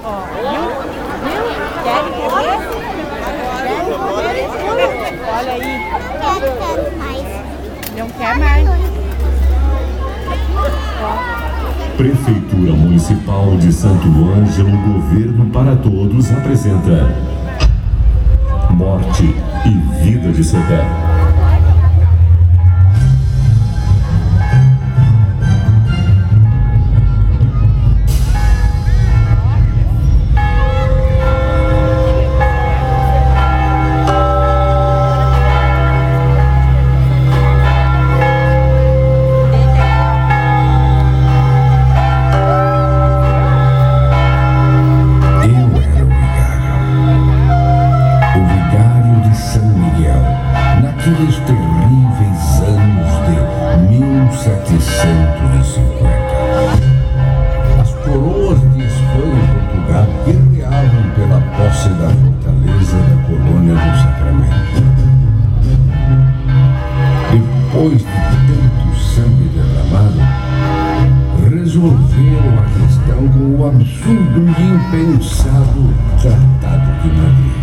Viu? Querem comer? Olha aí. Quero mais. Não quer mais? Prefeitura Municipal de Santo Ângelo, Governo para Todos apresenta Morte e Vida de Cepé. Naqueles terríveis anos de 1750, as coroas de Espanha e Portugal guerreavam pela posse da fortaleza da colônia do Sacramento. Depois de tanto sangue derramado, resolveram a questão com o absurdo e impensado Tratado de Madrid.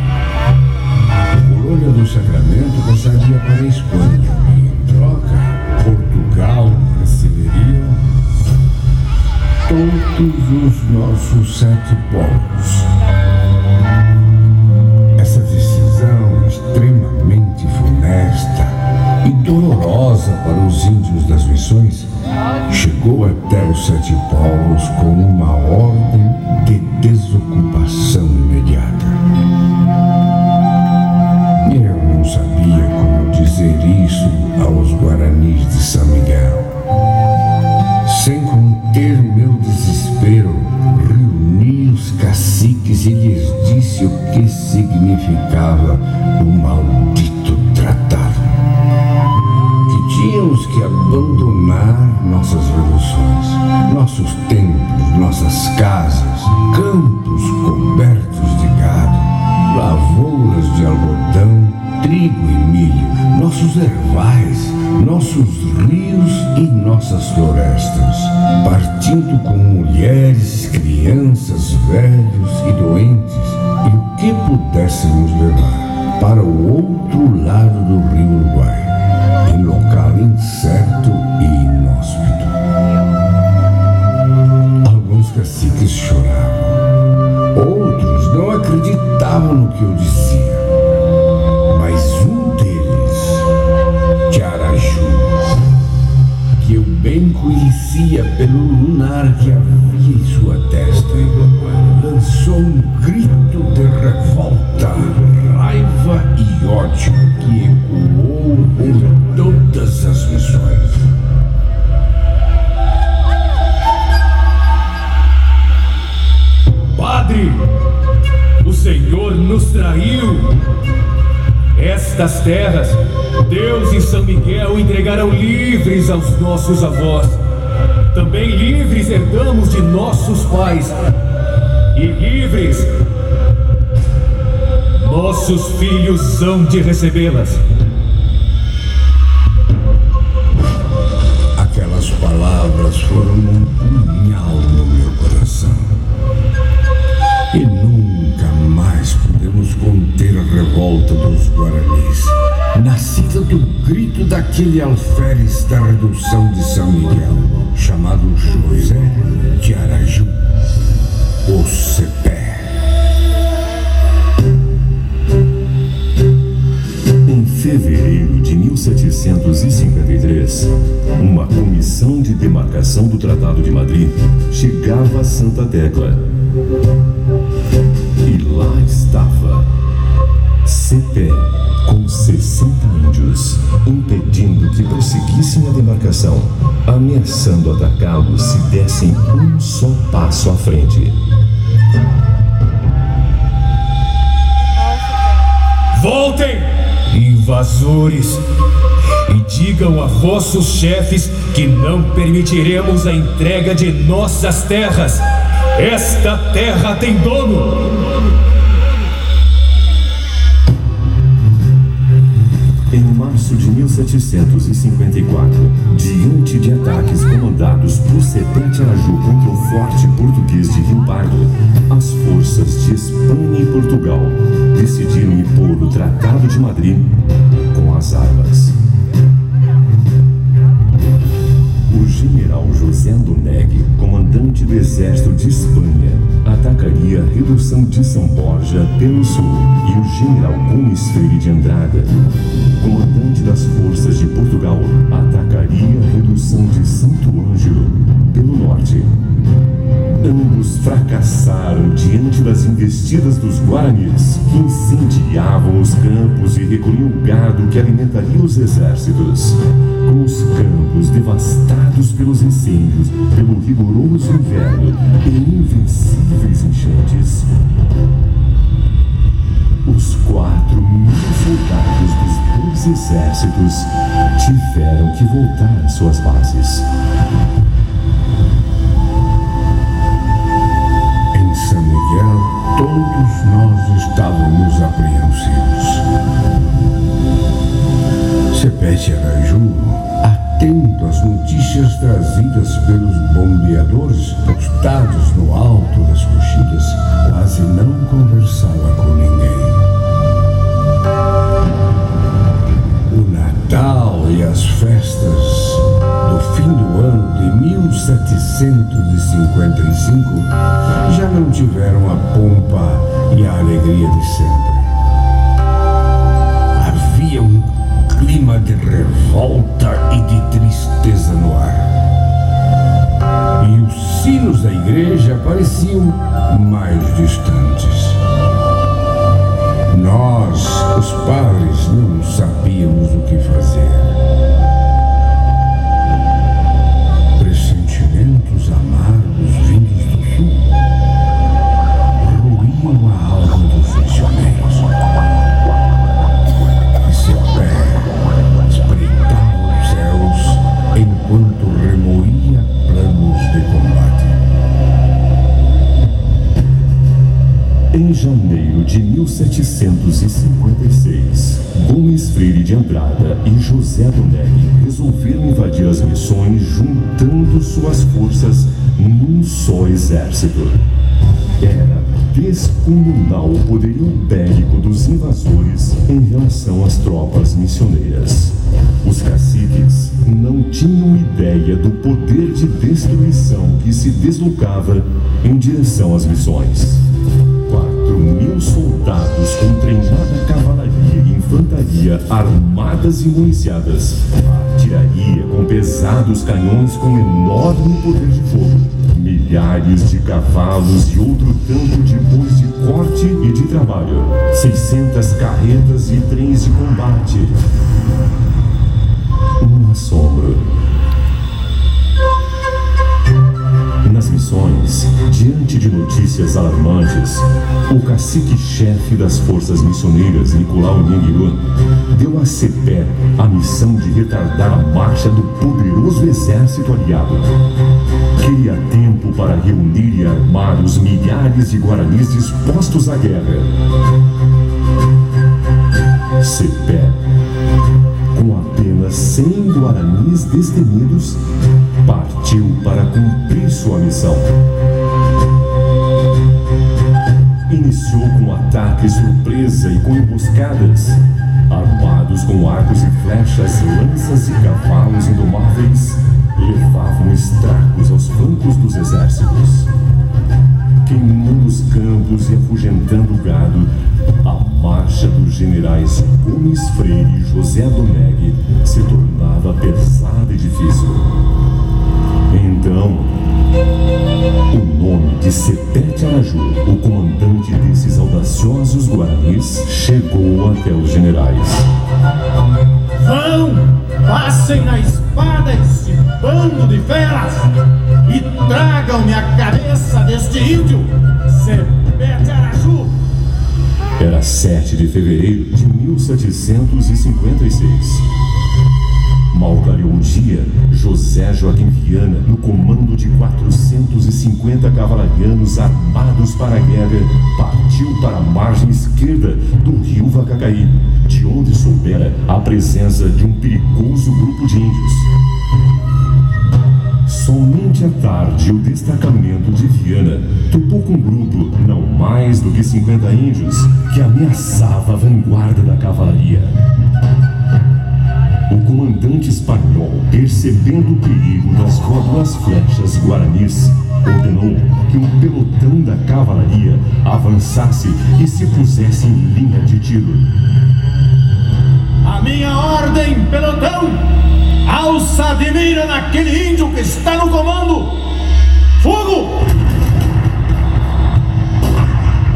A colônia do Sacramento passaria para a Espanha e, em troca, Portugal receberia todos os nossos 7 povos. Essa decisão extremamente funesta e dolorosa para os índios das missões chegou até os 7 povos como uma ordem de desocupação imediata. Eu não sabia como dizer isso aos Guaranis de São Miguel. Sem conter meu desespero, reuni os caciques e lhes disse o que significava o maldito tratado. Que tínhamos que abandonar nossas revoluções, nossos templos, nossas casas, campos cobertos de gado, lavouras de algodão, trigo e milho, nossos ervais, nossos rios e nossas florestas, partindo com mulheres, crianças, velhos e doentes e o que pudéssemos levar para o outro lado do rio Uruguai, em local incerto e inóspito. Alguns caciques choravam. Outros não acreditavam no que eu dizia, mas um deles, Tiaraju, que eu bem conhecia pelo lunar que havia em sua testa, lançou um grito de revolta, raiva e ódio que ecoou em todas as missões. Padre, o Senhor nos traiu. Estas terras, Deus e São Miguel entregaram livres aos nossos avós. Também livres herdamos de nossos pais. E livres, nossos filhos hão de recebê-las. Aquelas palavras foram um punhal no meu coração. E nunca mais pudemos conter a revolta dos Guaranis, nascida do grito daquele alferes da redução de São Miguel, chamado José de Araju, o Cepé. Em fevereiro de 1753, uma comissão de demarcação do Tratado de Madrid chegava a Santa Tecla. E lá estava Cepé com 60 índios, impedindo que prosseguissem a demarcação, ameaçando atacá-los se dessem um só passo à frente. Voltem, invasores, e digam a vossos chefes que não permitiremos a entrega de nossas terras. Esta terra tem dono. Em março de 1754, diante de ataques comandados por Sepete Araju contra o forte português de Rio Pardo, as forças de Espanha e Portugal decidiram impor o Tratado de Madrid com as armas. O general José Donegui, comandante do exército de Espanha, atacaria a redução de São Borja pelo sul, e o general Gomes Freire de Andrada, comandante das forças de Portugal, atacaria a redução de Santo Ângelo pelo norte. Ambos fracassaram diante das investidas dos guaranis, que incendiavam os campos e recolhiam o gado que alimentaria os exércitos. Com os campos devastados pelos incêndios, pelo rigoroso inverno e invencíveis enchentes, os 4.000 soldados dos dois exércitos tiveram que voltar às suas bases. Em São Miguel, todos nós estávamos apreensivos. Sepete Araju, atento às notícias trazidas pelos bombeadores postados no alto das coxilhas, quase não conversava com ninguém. O Natal e as festas do fim do ano de 1755 já não tiveram a pompa e a alegria de sempre. Havia um clima de revolta e de tristeza no ar. E os sinos da igreja pareciam mais distantes. Nós, os padres, não sabíamos o que fazer. Pressentimentos amargos vindos do sul ruíam a alma dos missioneiros. E Sepé espreitava os céus enquanto remoía planos de combate. Em janeiro de 1756, Gomes Freire de Andrada e José Donegui resolveram invadir as missões juntando suas forças num só exército. Era descomunal o poderio bélico dos invasores em relação às tropas missioneiras. Os caciques não tinham ideia do poder de destruição que se deslocava em direção às missões. 4.000 soldados com treinada cavalaria e infantaria armadas e municiadas, artilharia com pesados canhões com enorme poder de fogo, milhares de cavalos e outro tanto de bois de corte e de trabalho, 600 carretas e trens de combate. Um assombro. Nas missões, diante de notícias alarmantes, o cacique-chefe das forças missioneiras, Nicolau Nhenguirô, deu a Sepé a missão de retardar a marcha do poderoso exército aliado. Queria tempo para reunir e armar os milhares de guaranis dispostos à guerra. Sepé, com apenas 100 guaranis destemidos, partiu para cumprir sua missão. Iniciou com ataque surpresa e com emboscadas, armados com arcos e flechas, lanças e cavalos indomáveis, levavam estragos aos flancos dos exércitos. Queimando os campos e afugentando o gado, a marcha dos generais Gomes Freire e José Donegui se tornava pesada e difícil. Então, o nome de Sepete Araju, o comandante desses audaciosos guaranis, chegou até os generais. Vão, passem na espada esse bando de feras e tragam-me a cabeça deste índio, Sepete Araju. Era 7 de fevereiro de 1756. Mal clareou o dia, José Joaquim Viana, no comando de 450 cavalarianos armados para a guerra, partiu para a margem esquerda do rio Vacacaí, de de onde soubera a presença de um perigoso grupo de índios. Somente à tarde, o destacamento de Viana topou com um grupo, não mais do que 50 índios, que ameaçava a vanguarda da cavalaria. O comandante espanhol, percebendo o perigo das rótulas flechas guaranis, ordenou que um pelotão da cavalaria avançasse e se pusesse em linha de tiro. A minha ordem, pelotão! Alça de mira naquele índio que está no comando! Fogo!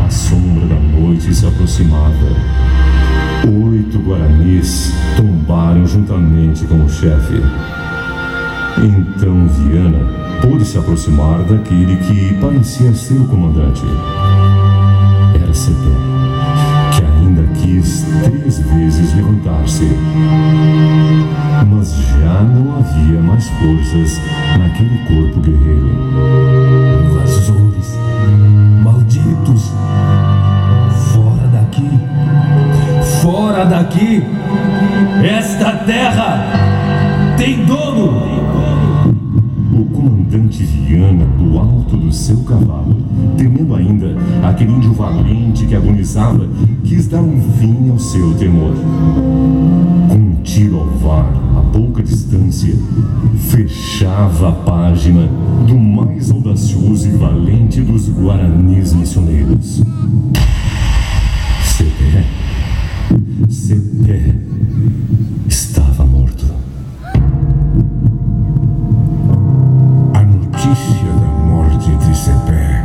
A sombra da noite se aproximava. 8 guaranis tombaram juntamente com o chefe. Então Viana pôde se aproximar daquele que parecia ser o comandante. Era Cepé, que ainda quis 3 vezes levantar-se. Mas já não havia mais forças naquele corpo guerreiro. Invasores, malditos! Fora daqui! Fora daqui! Esta terra tem dono! O comandante Viana, do alto do seu cavalo, temendo ainda aquele índio valente que agonizava, quis dar um fim ao seu temor. Com um tiro ao var, a pouca distância, fechava a página do mais audacioso e valente dos guaranis missioneiros. Cepé estava morto. A notícia da morte de Cepé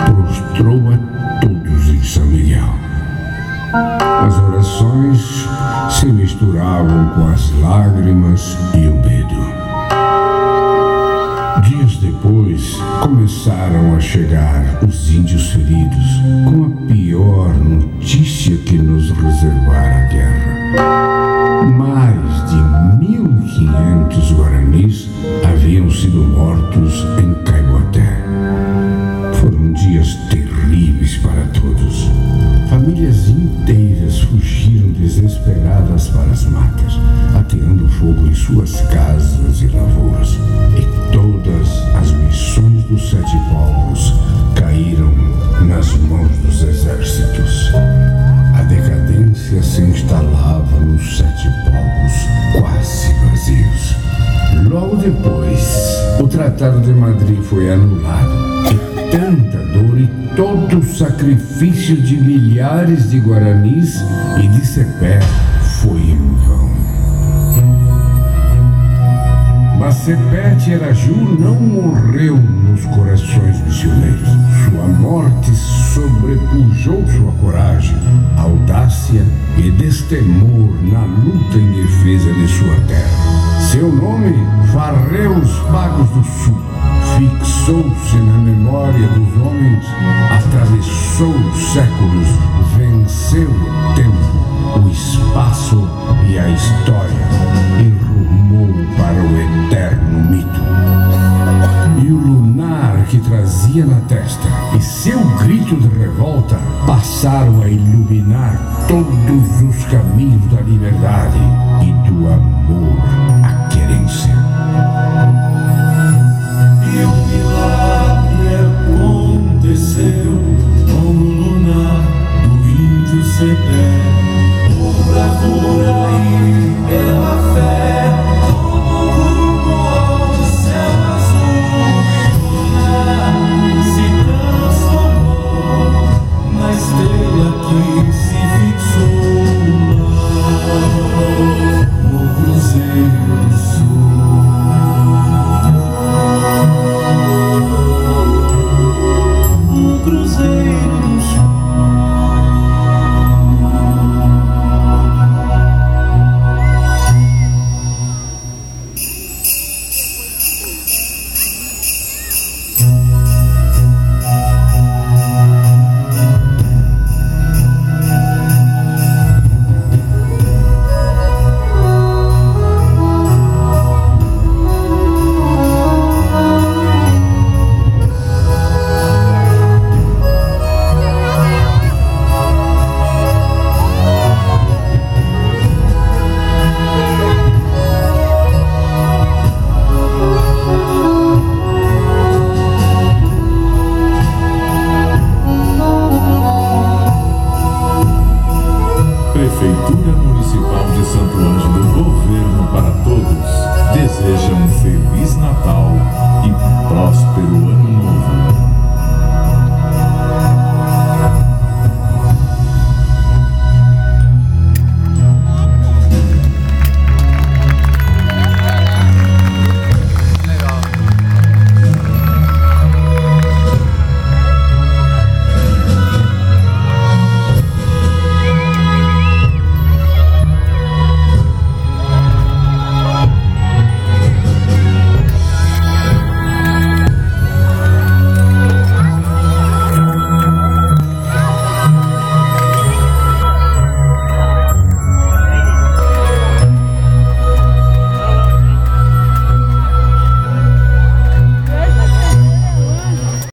prostrou a todos em São Miguel. As orações se misturavam com as lágrimas e o medo. Dias depois, começaram a chegar os índios feridos com a pior notícia que nos reservara a guerra. Mais de 1.500 guaranis haviam sido mortos em Caiboté. Foram dias terríveis para todos. Famílias inteiras fugiram desesperadas para as matas, ateando fogo em suas casas e lavouras. E todas as missões dos 7 povos caíram nas mãos dos exércitos. A decadência se instalava nos 7 povos quase vazios. Logo depois, o Tratado de Madrid foi anulado. E tanta dor e todo o sacrifício de milhares de guaranis e de Cepé foi em vão. Mas Cepé Tiaraju não morreu nos corações missioneiros. Sua morte sobrepujou sua coragem, audácia e destemor na luta em defesa de sua terra. Seu nome varreu os pagos do sul, fixou-se na memória dos homens, atravessou os séculos, venceu o tempo, o espaço e a história e rumou para o eterno mito. E o lunar que trazia na testa e seu grito de revolta passaram a iluminar todos os caminhos da liberdade e do amor.